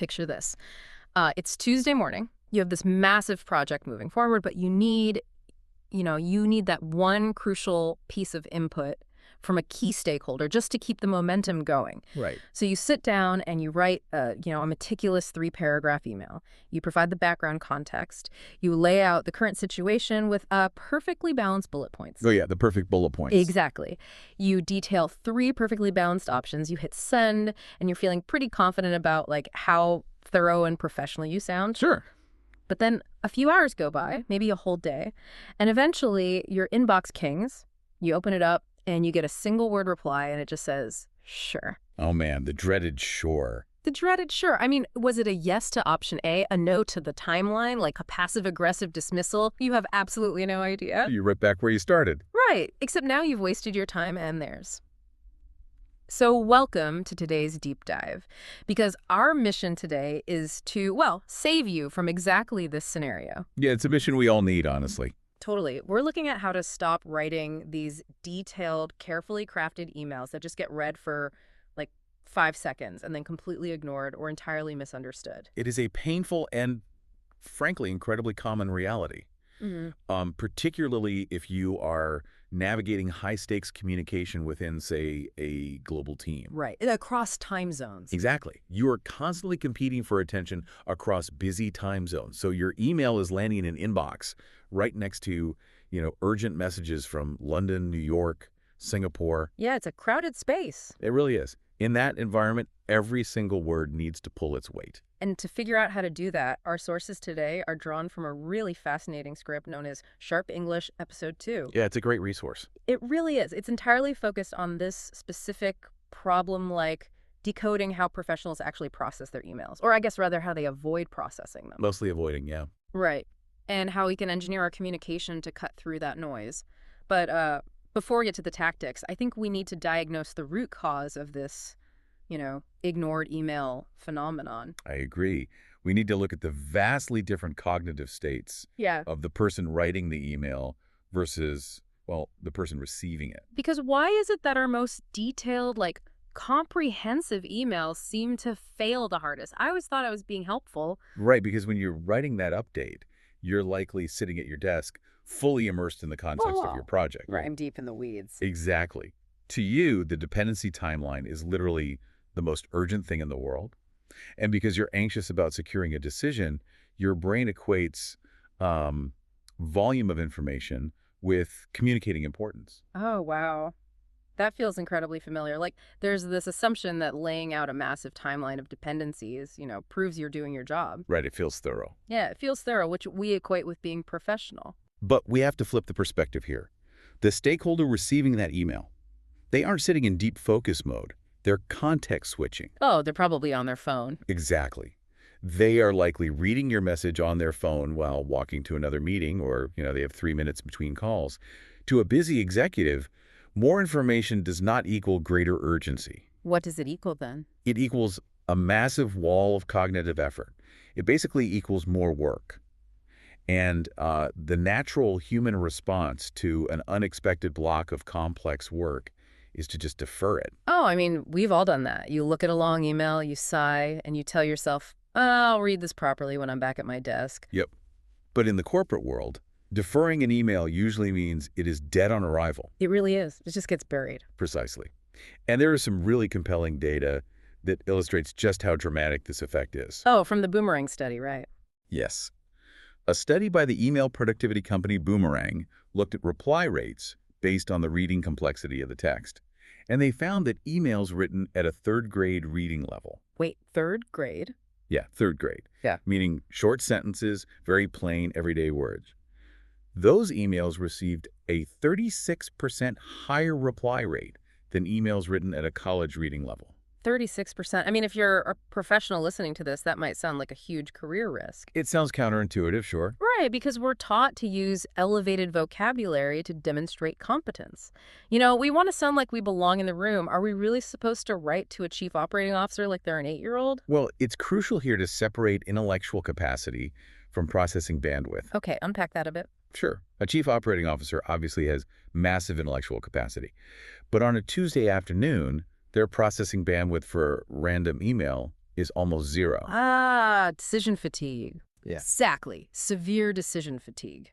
picture this. It's Tuesday morning. You have this massive project moving forward, but you need that one crucial piece of input from a key stakeholder just to keep the momentum going. Right. So you sit down and you write a meticulous 3-paragraph email. You provide the background context. You lay out the current situation with perfectly balanced bullet points. Oh, yeah, the perfect bullet points. Exactly. You detail 3 perfectly balanced options. You hit send, and you're feeling pretty confident about how thorough and professional you sound. Sure. But then a few hours go by, maybe a whole day, and eventually your inbox kings. You open it up, and you get a single-word reply, and it just says, sure. Oh, man, the dreaded sure. The dreaded sure. I mean, was it a yes to option A, a no to the timeline, like a passive-aggressive dismissal? You have absolutely no idea. You're right back where you started. Right, except now you've wasted your time and theirs. So welcome to today's deep dive, because our mission today is to, save you from exactly this scenario. Yeah, it's a mission we all need, honestly. Totally. We're looking at how to stop writing these detailed, carefully crafted emails that just get read for 5 seconds and then completely ignored or entirely misunderstood. It is a painful and, frankly, incredibly common reality. Mm-hmm. Particularly if you are navigating high-stakes communication within, say, a global team. Right. Across time zones. Exactly. You are constantly competing for attention across busy time zones. So your email is landing in an inbox right next to, urgent messages from London, New York, Singapore. Yeah, it's a crowded space. It really is. In that environment, every single word needs to pull its weight. And to figure out how to do that, our sources today are drawn from a really fascinating script known as Sharp English Episode 2. Yeah, it's a great resource. It really is. It's entirely focused on this specific problem, like decoding how professionals actually process their emails. Or I guess rather how they avoid processing them. Mostly avoiding, yeah. Right. And how we can engineer our communication to cut through that noise. But before we get to the tactics, I think we need to diagnose the root cause of this ignored email phenomenon. I agree. We need to look at the vastly different cognitive states of the person writing the email versus, the person receiving it. Because why is it that our most detailed, comprehensive emails seem to fail the hardest? I always thought I was being helpful. Right, because when you're writing that update, you're likely sitting at your desk, fully immersed in the context of your project. Right, I'm deep in the weeds. Exactly. To you, the dependency timeline is literally the most urgent thing in the world. And because you're anxious about securing a decision, your brain equates volume of information with communicating importance. Oh, wow. That feels incredibly familiar. There's this assumption that laying out a massive timeline of dependencies, proves you're doing your job. Right, it feels thorough. Yeah, it feels thorough, which we equate with being professional. But we have to flip the perspective here. The stakeholder receiving that email, they aren't sitting in deep focus mode. They're context switching. Oh, they're probably on their phone. Exactly. They are likely reading your message on their phone while walking to another meeting, or, they have 3 minutes between calls. To a busy executive, more information does not equal greater urgency. What does it equal then? It equals a massive wall of cognitive effort. It basically equals more work. And the natural human response to an unexpected block of complex work is to just defer it. Oh, I mean, we've all done that. You look at a long email, you sigh, and you tell yourself, I'll read this properly when I'm back at my desk. Yep. But in the corporate world, deferring an email usually means it is dead on arrival. It really is. It just gets buried. Precisely. And there is some really compelling data that illustrates just how dramatic this effect is. Oh, from the Boomerang study, right? Yes. A study by the email productivity company Boomerang looked at reply rates based on the reading complexity of the text. And they found that emails written at a third-grade reading level. Wait, third grade? Yeah, third grade. Yeah. Meaning short sentences, very plain, everyday words. Those emails received a 36% higher reply rate than emails written at a college reading level. 36%. I mean, if you're a professional listening to this, that might sound like a huge career risk. It sounds counterintuitive, sure. Right, because we're taught to use elevated vocabulary to demonstrate competence. We want to sound like we belong in the room. Are we really supposed to write to a chief operating officer like they're an 8-year-old? Well, it's crucial here to separate intellectual capacity from processing bandwidth. Okay, unpack that a bit. Sure. A chief operating officer obviously has massive intellectual capacity. But on a Tuesday afternoon, their processing bandwidth for random email is almost zero. Ah, decision fatigue. Yeah. Exactly. Severe decision fatigue.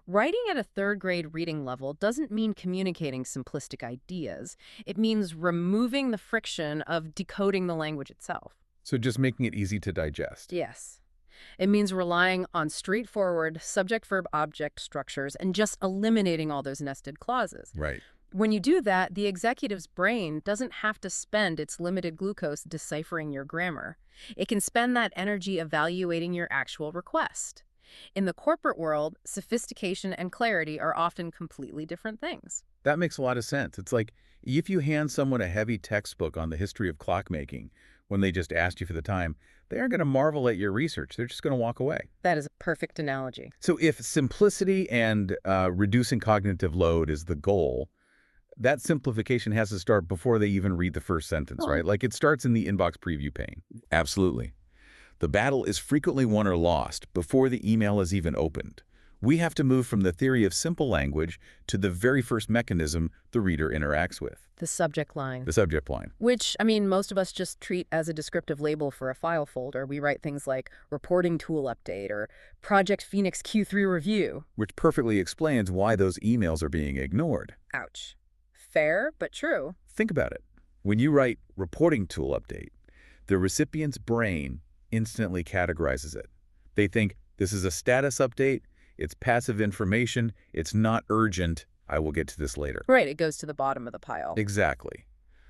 Writing at a third grade reading level doesn't mean communicating simplistic ideas. It means removing the friction of decoding the language itself. So just making it easy to digest. Yes. It means relying on straightforward subject-verb-object structures and just eliminating all those nested clauses. Right. When you do that, the executive's brain doesn't have to spend its limited glucose deciphering your grammar. It can spend that energy evaluating your actual request. In the corporate world, sophistication and clarity are often completely different things. That makes a lot of sense. It's like if you hand someone a heavy textbook on the history of clockmaking when they just asked you for the time, they aren't going to marvel at your research. They're just going to walk away. That is a perfect analogy. So if simplicity and reducing cognitive load is the goal, that simplification has to start before they even read the first sentence, right? Like it starts in the inbox preview pane. Absolutely. The battle is frequently won or lost before the email is even opened. We have to move from the theory of simple language to the very first mechanism the reader interacts with. The subject line. The subject line. Which, I mean, most of us just treat as a descriptive label for a file folder. We write things like reporting tool update or Project Phoenix Q3 review. Which perfectly explains why those emails are being ignored. Ouch. Fair, but true. Think about it. When you write reporting tool update, the recipient's brain instantly categorizes it. They think this is a status update, it's passive information, it's not urgent, I will get to this later. Right, it goes to the bottom of the pile. Exactly.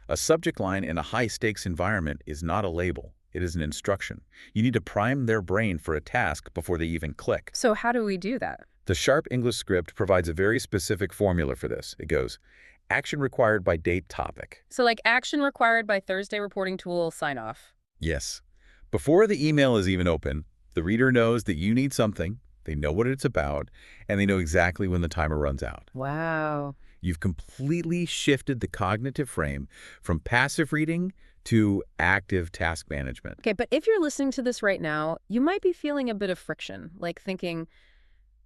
A subject line in a high-stakes environment is not a label. It is an instruction. You need to prime their brain for a task before they even click. So how do we do that? The Sharp English script provides a very specific formula for this. It goes, action required by date topic. So like action required by Thursday reporting tool sign off. Yes. Before the email is even open, the reader knows that you need something, they know what it's about, and they know exactly when the timer runs out. Wow. You've completely shifted the cognitive frame from passive reading to active task management. Okay, but if you're listening to this right now, you might be feeling a bit of friction, like thinking,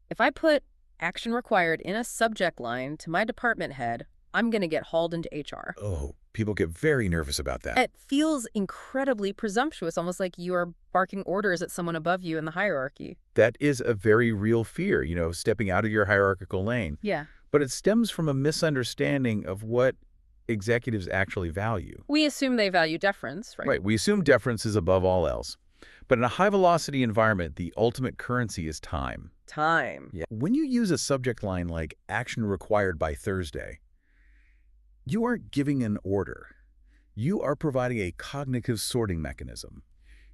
if I put action required in a subject line to my department head, I'm going to get hauled into HR. Oh, people get very nervous about that. It feels incredibly presumptuous, almost like you are barking orders at someone above you in the hierarchy. That is a very real fear, stepping out of your hierarchical lane. Yeah. But it stems from a misunderstanding of what executives actually value. We assume they value deference, right? Right. We assume deference is above all else. But in a high-velocity environment, the ultimate currency is time. Time. Yeah. When you use a subject line like action required by Thursday, you aren't giving an order. You are providing a cognitive sorting mechanism.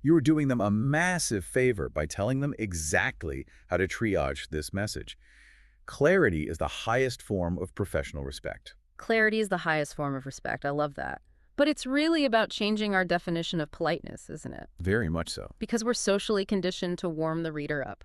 You are doing them a massive favor by telling them exactly how to triage this message. Clarity is the highest form of professional respect. Clarity is the highest form of respect. I love that. But it's really about changing our definition of politeness, isn't it? Very much so. Because we're socially conditioned to warm the reader up.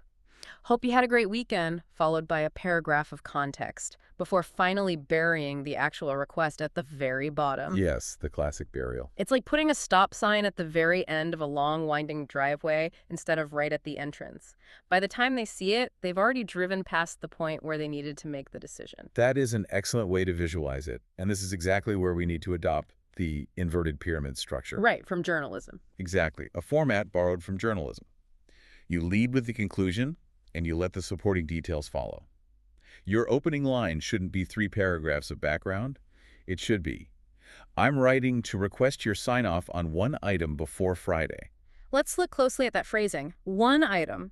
Hope you had a great weekend, followed by a paragraph of context, before finally burying the actual request at the very bottom. Yes, the classic burial. It's like putting a stop sign at the very end of a long, winding driveway instead of right at the entrance. By the time they see it, they've already driven past the point where they needed to make the decision. That is an excellent way to visualize it, and this is exactly where we need to adopt the inverted pyramid structure. Right, from journalism. Exactly, a format borrowed from journalism. You lead with the conclusion, and you let the supporting details follow. Your opening line shouldn't be 3 paragraphs of background. It should be, I'm writing to request your sign-off on one item before Friday. Let's look closely at that phrasing. One item.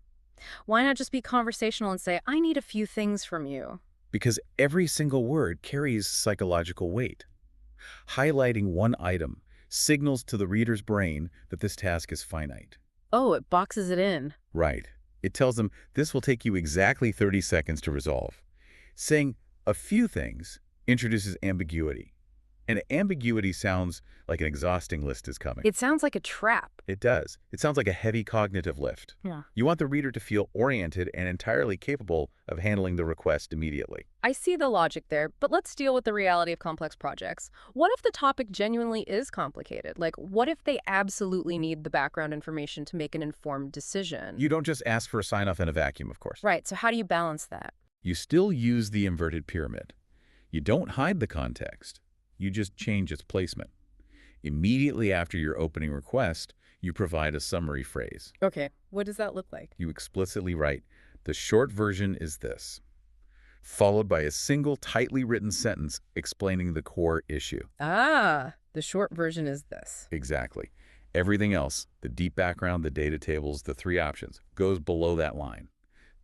Why not just be conversational and say, I need a few things from you? Because every single word carries psychological weight. Highlighting one item signals to the reader's brain that this task is finite. Oh, it boxes it in. Right. It tells them this will take you exactly 30 seconds to resolve. Saying a few things introduces ambiguity. And ambiguity sounds like an exhausting list is coming. It sounds like a trap. It does. It sounds like a heavy cognitive lift. Yeah. You want the reader to feel oriented and entirely capable of handling the request immediately. I see the logic there, but let's deal with the reality of complex projects. What if the topic genuinely is complicated? Like, what if they absolutely need the background information to make an informed decision? You don't just ask for a sign-off in a vacuum, of course. Right, so how do you balance that? You still use the inverted pyramid. You don't hide the context. You just change its placement. Immediately after your opening request, You provide a summary phrase. Okay, what does that look like? You explicitly write, the short version is this, followed by a single tightly written sentence explaining the core issue. Ah, the short version is this. Exactly. Everything else, the deep background, the data tables, the three options, goes below that line.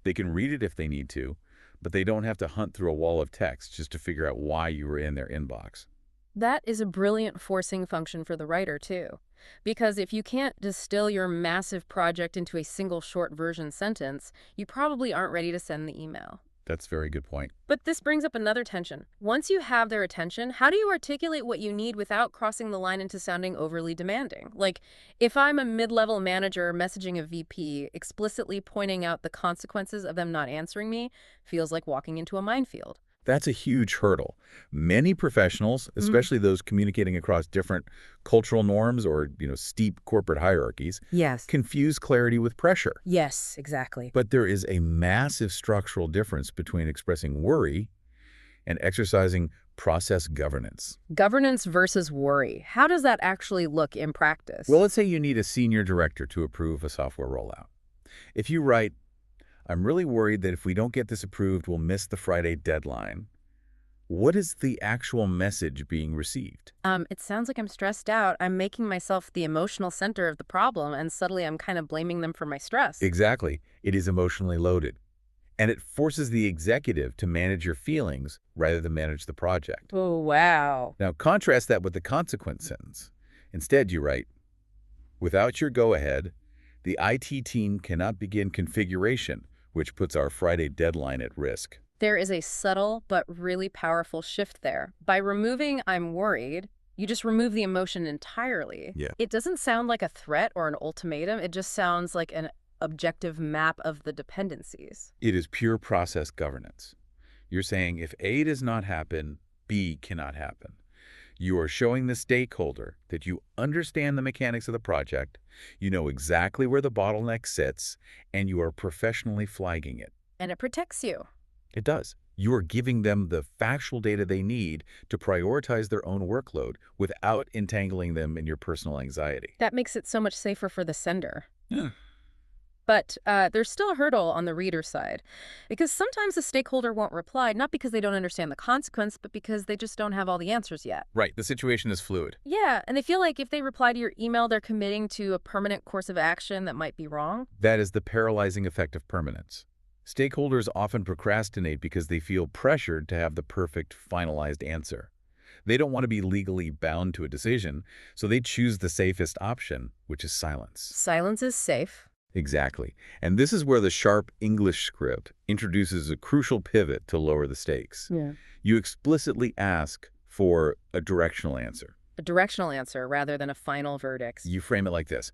They can read it if they need to, but they don't have to hunt through a wall of text just to figure out why you were in their inbox. That is a brilliant forcing function for the writer, too. Because if you can't distill your massive project into a single short version sentence, you probably aren't ready to send the email. That's a very good point. But this brings up another tension. Once you have their attention, how do you articulate what you need without crossing the line into sounding overly demanding? Like, if I'm a mid-level manager messaging a VP, explicitly pointing out the consequences of them not answering me feels like walking into a minefield. That's a huge hurdle. Many professionals, especially those communicating across different cultural norms or, steep corporate hierarchies, Yes. confuse clarity with pressure. Yes, exactly. But there is a massive structural difference between expressing worry and exercising process governance. Governance versus worry. How does that actually look in practice? Well, let's say you need a senior director to approve a software rollout. If you write, I'm really worried that if we don't get this approved, we'll miss the Friday deadline. What is the actual message being received? It sounds like I'm stressed out. I'm making myself the emotional center of the problem, and subtly I'm kind of blaming them for my stress. Exactly. It is emotionally loaded. And it forces the executive to manage your feelings rather than manage the project. Oh, wow. Now, contrast that with the consequent sentence. Instead, you write, without your go-ahead, the IT team cannot begin configuration, which puts our Friday deadline at risk. There is a subtle but really powerful shift there. By removing I'm worried, you just remove the emotion entirely. Yeah. It doesn't sound like a threat or an ultimatum. It just sounds like an objective map of the dependencies. It is pure process governance. You're saying if A does not happen, B cannot happen. You are showing the stakeholder that you understand the mechanics of the project, you know exactly where the bottleneck sits, and you are professionally flagging it. And it protects you. It does. You are giving them the factual data they need to prioritize their own workload without entangling them in your personal anxiety. That makes it so much safer for the sender. Yeah. But there's still a hurdle on the reader side, because sometimes the stakeholder won't reply, not because they don't understand the consequence, but because they just don't have all the answers yet. Right. The situation is fluid. Yeah, and they feel like if they reply to your email, they're committing to a permanent course of action that might be wrong. That is the paralyzing effect of permanence. Stakeholders often procrastinate because they feel pressured to have the perfect, finalized answer. They don't want to be legally bound to a decision, so they choose the safest option, which is silence. Silence is safe. Exactly. And this is where the sharp English script introduces a crucial pivot to lower the stakes. Yeah. You explicitly ask for a directional answer. A directional answer rather than a final verdict. You frame it like this.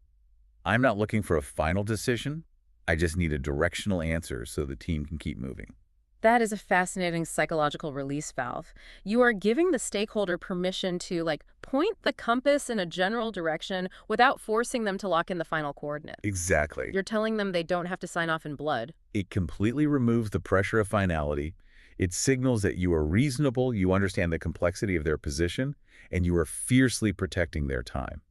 I'm not looking for a final decision. I just need a directional answer so the team can keep moving. That is a fascinating psychological release valve. You are giving the stakeholder permission to, point the compass in a general direction without forcing them to lock in the final coordinate. Exactly. You're telling them they don't have to sign off in blood. It completely removes the pressure of finality. It signals that you are reasonable, you understand the complexity of their position, and you are fiercely protecting their time.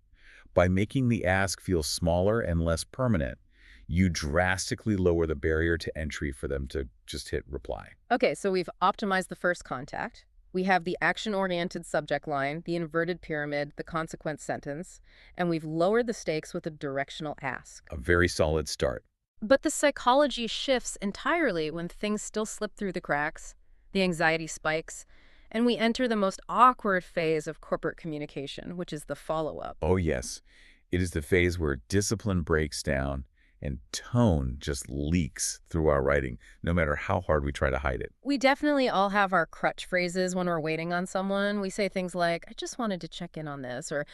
By making the ask feel smaller and less permanent, you drastically lower the barrier to entry for them to just hit reply. Okay, so we've optimized the first contact. We have the action-oriented subject line, the inverted pyramid, the consequent sentence, and we've lowered the stakes with a directional ask. A very solid start. But the psychology shifts entirely when things still slip through the cracks, the anxiety spikes, and we enter the most awkward phase of corporate communication, which is the follow-up. Oh yes, it is the phase where discipline breaks down and tone just leaks through our writing, no matter how hard we try to hide it. We definitely all have our crutch phrases when we're waiting on someone. We say things like, I just wanted to check in on this, or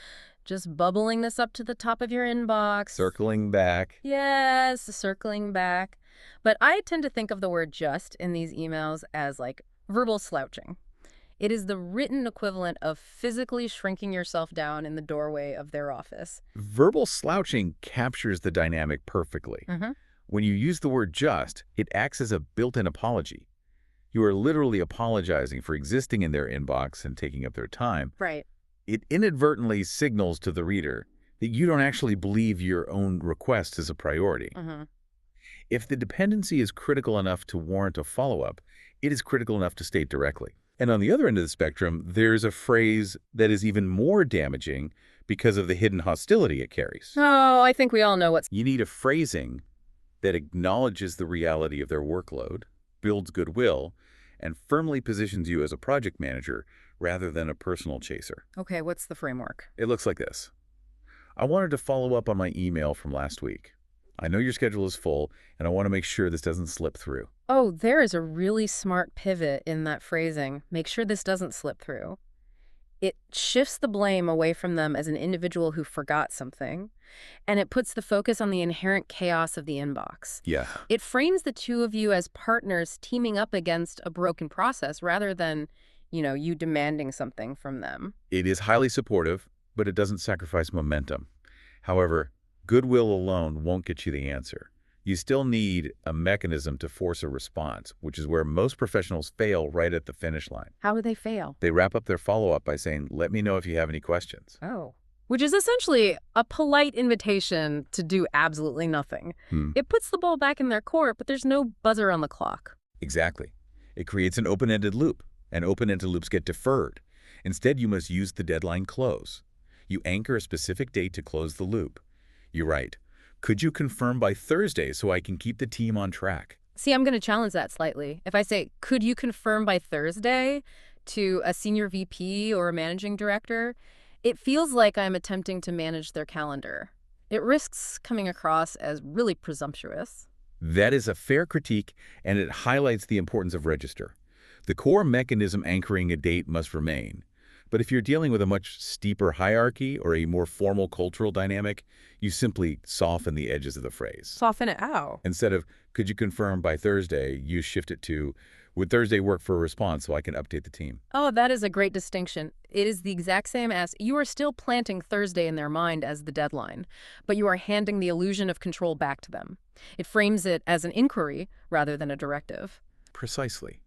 just bubbling this up to the top of your inbox. Circling back. Yes, circling back. But I tend to think of the word just in these emails as verbal slouching. It is the written equivalent of physically shrinking yourself down in the doorway of their office. Verbal slouching captures the dynamic perfectly. When you use the word just, it acts as a built-in apology. You are literally apologizing for existing in their inbox and taking up their time. Right. It inadvertently signals to the reader that you don't actually believe your own request is a priority. Hmm. If the dependency is critical enough to warrant a follow-up, it is critical enough to state directly. And on the other end of the spectrum, there's a phrase that is even more damaging because of the hidden hostility it carries. Oh, I think we all know what's... You need a phrasing that acknowledges the reality of their workload, builds goodwill, and firmly positions you as a project manager rather than a personal chaser. Okay, what's the framework? It looks like this. I wanted to follow up on my email from last week. I know your schedule is full, and I want to make sure this doesn't slip through. Oh, there is a really smart pivot in that phrasing. Make sure this doesn't slip through. It shifts the blame away from them as an individual who forgot something, and it puts the focus on the inherent chaos of the inbox. Yeah. It frames the two of you as partners teaming up against a broken process rather than, you demanding something from them. It is highly supportive, but it doesn't sacrifice momentum. However, goodwill alone won't get you the answer. You still need a mechanism to force a response, which is where most professionals fail right at the finish line. How do they fail? They wrap up their follow-up by saying, "Let me know if you have any questions." Oh. Which is essentially a polite invitation to do absolutely nothing. It puts the ball back in their court, but there's no buzzer on the clock. Exactly. It creates an open-ended loop, and open-ended loops get deferred. Instead, you must use the deadline close. You anchor a specific date to close the loop. You write, "Could you confirm by Thursday so I can keep the team on track?" See, I'm going to challenge that slightly. If I say, could you confirm by Thursday to a senior VP or a managing director, it feels like I'm attempting to manage their calendar. It risks coming across as really presumptuous. That is a fair critique, and it highlights the importance of register. The core mechanism anchoring a date must remain. But if you're dealing with a much steeper hierarchy or a more formal cultural dynamic, you simply soften the edges of the phrase. Soften it out. Instead of, "Could you confirm by Thursday," you shift it to, "Would Thursday work for a response so I can update the team?" Oh, that is a great distinction. It is the exact same as you are still planting Thursday in their mind as the deadline, but you are handing the illusion of control back to them. It frames it as an inquiry rather than a directive. Precisely.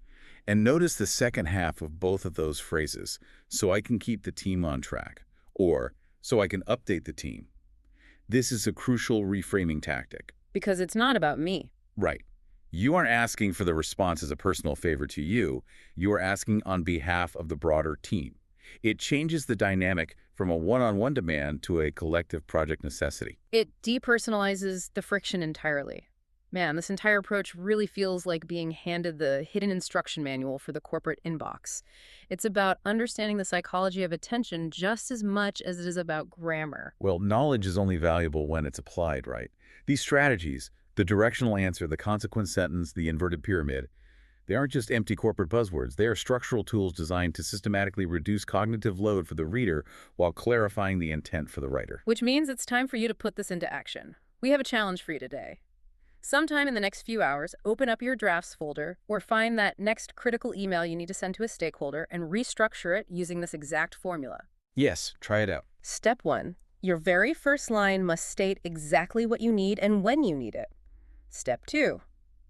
And notice the second half of both of those phrases, "so I can keep the team on track," or "so I can update the team." This is a crucial reframing tactic. Because it's not about me. Right. You aren't asking for the response as a personal favor to you. You are asking on behalf of the broader team. It changes the dynamic from a one-on-one demand to a collective project necessity. It depersonalizes the friction entirely. Man, this entire approach really feels like being handed the hidden instruction manual for the corporate inbox. It's about understanding the psychology of attention just as much as it is about grammar. Well, knowledge is only valuable when it's applied, right? These strategies, the directional answer, the consequent sentence, the inverted pyramid, they aren't just empty corporate buzzwords. They are structural tools designed to systematically reduce cognitive load for the reader while clarifying the intent for the writer. Which means it's time for you to put this into action. We have a challenge for you today. Sometime in the next few hours, open up your drafts folder or find that next critical email you need to send to a stakeholder and restructure it using this exact formula. Yes, try it out. Step 1. Your very first line must state exactly what you need and when you need it. Step 2.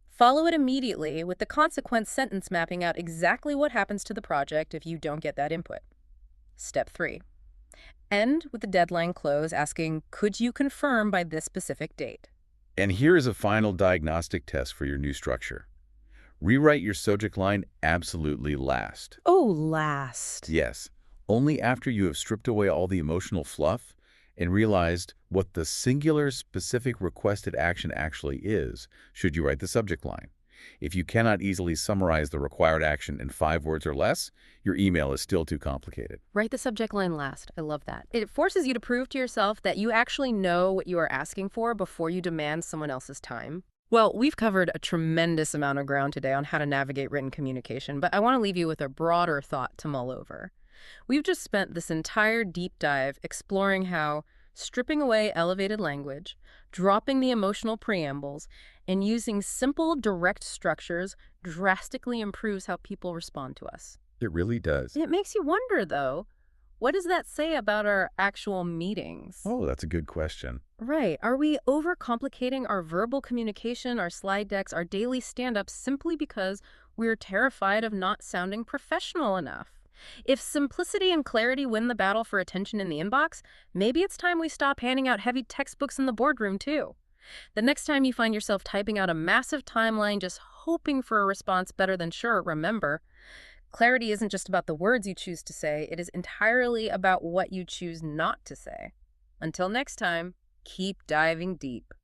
Follow it immediately with the consequent sentence mapping out exactly what happens to the project if you don't get that input. Step 3. End with the deadline close asking, could you confirm by this specific date? And here is a final diagnostic test for your new structure. Rewrite your subject line absolutely last. Oh, last. Yes, only after you have stripped away all the emotional fluff and realized what the singular specific requested action actually is, should you write the subject line. If you cannot easily summarize the required action in 5 words or less, your email is still too complicated. Write the subject line last. I love that. It forces you to prove to yourself that you actually know what you are asking for before you demand someone else's time. Well, we've covered a tremendous amount of ground today on how to navigate written communication, but I want to leave you with a broader thought to mull over. We've just spent this entire deep dive exploring how stripping away elevated language, dropping the emotional preambles, and using simple, direct structures drastically improves how people respond to us. It really does. It makes you wonder, though, what does that say about our actual meetings? Oh, that's a good question. Right. Are we overcomplicating our verbal communication, our slide decks, our daily stand-ups simply because we're terrified of not sounding professional enough? If simplicity and clarity win the battle for attention in the inbox, maybe it's time we stop handing out heavy textbooks in the boardroom, too. The next time you find yourself typing out a massive timeline just hoping for a response better than sure, remember, clarity isn't just about the words you choose to say, it is entirely about what you choose not to say. Until next time, keep diving deep.